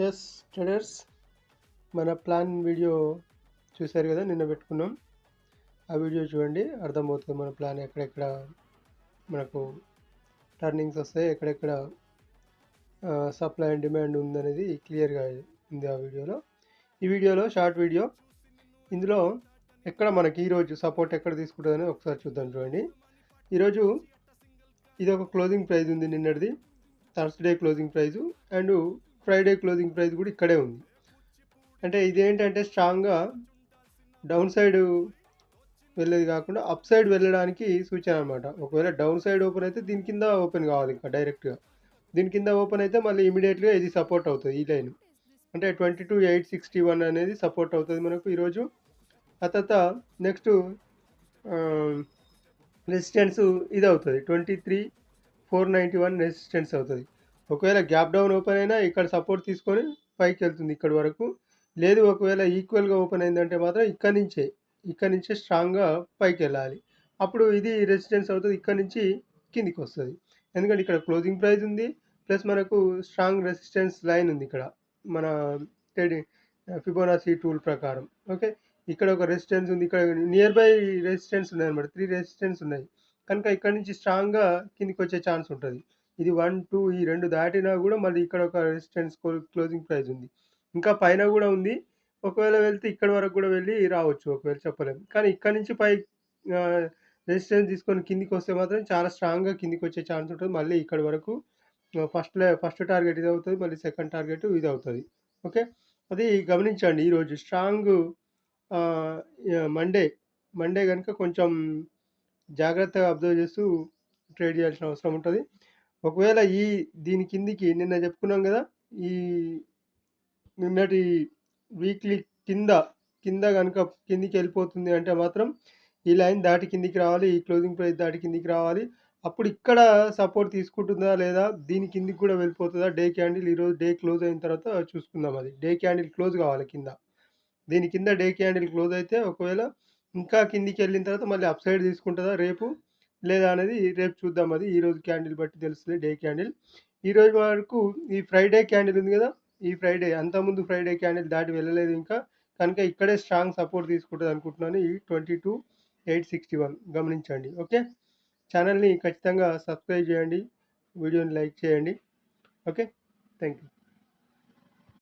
Yes traders, మన plan video చూశారు కదా, నిన్న పెట్టుకున్నాం. ఆ వీడియో చూడండి, అర్థమవుతుంది మన ప్లాన్ ఎక్కడెక్కడ మనకు టర్నింగ్స్ వస్తాయి, ఎక్కడెక్కడ సప్లై అండ్ డిమాండ్ ఉందనేది క్లియర్గా ఉంది ఆ వీడియోలో. ఈ వీడియోలో షార్ట్ వీడియో, ఇందులో ఎక్కడ మనకి ఈరోజు సపోర్ట్ ఎక్కడ తీసుకుంటుందని ఒకసారి చూద్దాం. చూడండి, ఈరోజు ఇది ఒక క్లోజింగ్ ప్రైస్ ఉంది, నిన్నటిది Thursday closing price and Friday closing price కూడా ఇక్కడే ఉంది. అంటే ఇదేంటంటే స్ట్రాంగ్గా డౌన్ సైడ్ వెళ్ళేది కాకుండా అప్ సైడ్ వెళ్ళడానికి సూచన అనమాట. ఒకవేళ డౌన్ సైడ్ ఓపెన్ అయితే దీని కింద ఓపెన్ కావాలి, ఇంకా డైరెక్ట్గా దీని కింద ఓపెన్ అయితే మళ్ళీ ఇమీడియట్గా ఇది సపోర్ట్ అవుతుంది. ఈ లైన్ అంటే 22,861 అనేది సపోర్ట్ అవుతుంది మనకు ఈరోజు. ఆ తర్వాత నెక్స్ట్ రెసిస్టెన్స్ ఇది అవుతుంది, 23,491 రెసిస్టెన్స్ అవుతుంది. ఒకవేళ గ్యాప్ డౌన్ ఓపెన్ అయినా ఇక్కడ సపోర్ట్ తీసుకొని పైకి వెళ్తుంది ఇక్కడి వరకు. లేదు ఒకవేళ ఈక్వల్గా ఓపెన్ అయిందంటే మాత్రం ఇక్కడ నుంచే స్ట్రాంగ్గా పైకి వెళ్ళాలి. అప్పుడు ఇది రెసిస్టెన్స్ అవుతుంది, ఇక్కడ నుంచి కిందికి వస్తుంది. ఎందుకంటే ఇక్కడ క్లోజింగ్ ప్రైస్ ఉంది, ప్లస్ మనకు స్ట్రాంగ్ రెసిస్టెన్స్ లైన్ ఉంది ఇక్కడ మన ఫిబోనాసీ టూల్ ప్రకారం. ఓకే, ఇక్కడ ఒక రెసిస్టెన్స్ ఉంది, ఇక్కడ నియర్ బై రెసిస్టెన్స్ ఉన్నాయి అనమాట, 3 రెసిస్టెన్స్ ఉన్నాయి. కనుక ఇక్కడ నుంచి స్ట్రాంగ్గా కిందికి వచ్చే ఛాన్స్ ఉంటుంది. ఇది 1, 2 ఈ 2 దాటినా కూడా మళ్ళీ ఇక్కడ ఒక రెసిస్టెన్స్ క్లోజింగ్ ప్రైస్ ఉంది, ఇంకా పైన కూడా ఉంది. ఒకవేళ వెళ్తే ఇక్కడ వరకు కూడా వెళ్ళి రావచ్చు, ఒకవేళ చెప్పలేము. కానీ ఇక్కడ నుంచి పై రెసిస్టెన్స్ తీసుకొని కిందికి వస్తే మాత్రం చాలా స్ట్రాంగ్గా కిందికి వచ్చే ఛాన్స్ ఉంటుంది. మళ్ళీ ఇక్కడ వరకు ఫస్ట్ టార్గెట్ ఇది అవుతుంది, మళ్ళీ సెకండ్ టార్గెట్ ఇది అవుతుంది. ఓకే, అది గమనించండి. ఈరోజు స్ట్రాంగ్ మండే కనుక కొంచెం జాగ్రత్తగా అబ్జర్వ్ చేస్తూ ట్రేడ్ చేయాల్సిన అవసరం ఉంటుంది. ఒకవేళ దీని కిందికి నిన్న చెప్పుకున్నాం కదా, ఈ నిన్నటి వీక్లీ కింద కనుక కిందికి వెళ్ళిపోతుంది అంటే మాత్రం ఈ లైన్ దాటి కిందికి రావాలి, ఈ క్లోజింగ్ ప్రైస్ దాటి కిందికి రావాలి. అప్పుడు ఇక్కడ సపోర్ట్ తీసుకుంటుందా లేదా, దీని కిందికి కూడా వెళ్ళిపోతుందా. డే క్యాండిల్ ఈరోజు డే క్లోజ్ అయిన తర్వాత చూసుకుందాం. అది డే క్యాండిల్ క్లోజ్ కావాలి కింద. దీని కింద డే క్యాండిల్ క్లోజ్ అయితే ఒకవేళ ఇంకా కిందికి వెళ్ళిన తర్వాత మళ్ళీ అప్ సైడ్ తీసుకుంటుందా రేపు లేదా అనేది రేపు చూద్దాం. అది ఈరోజు క్యాండిల్ బట్టి తెలుస్తుంది, డే క్యాండిల్. ఈరోజు వరకు ఈ ఫ్రైడే క్యాండిల్ ఉంది కదా, ఈ ఫ్రైడే అంతకుముందు ఫ్రైడే క్యాండిల్ దాటి వెళ్ళలేదు ఇంకా, కనుక ఇక్కడే స్ట్రాంగ్ సపోర్ట్ తీసుకుంటుంది అనుకుంటున్నాను, ఈ 22,861 గమనించండి. ఓకే, ఛానల్ని ఖచ్చితంగా సబ్స్క్రైబ్ చేయండి, వీడియోని లైక్ చేయండి. Okay, thank you.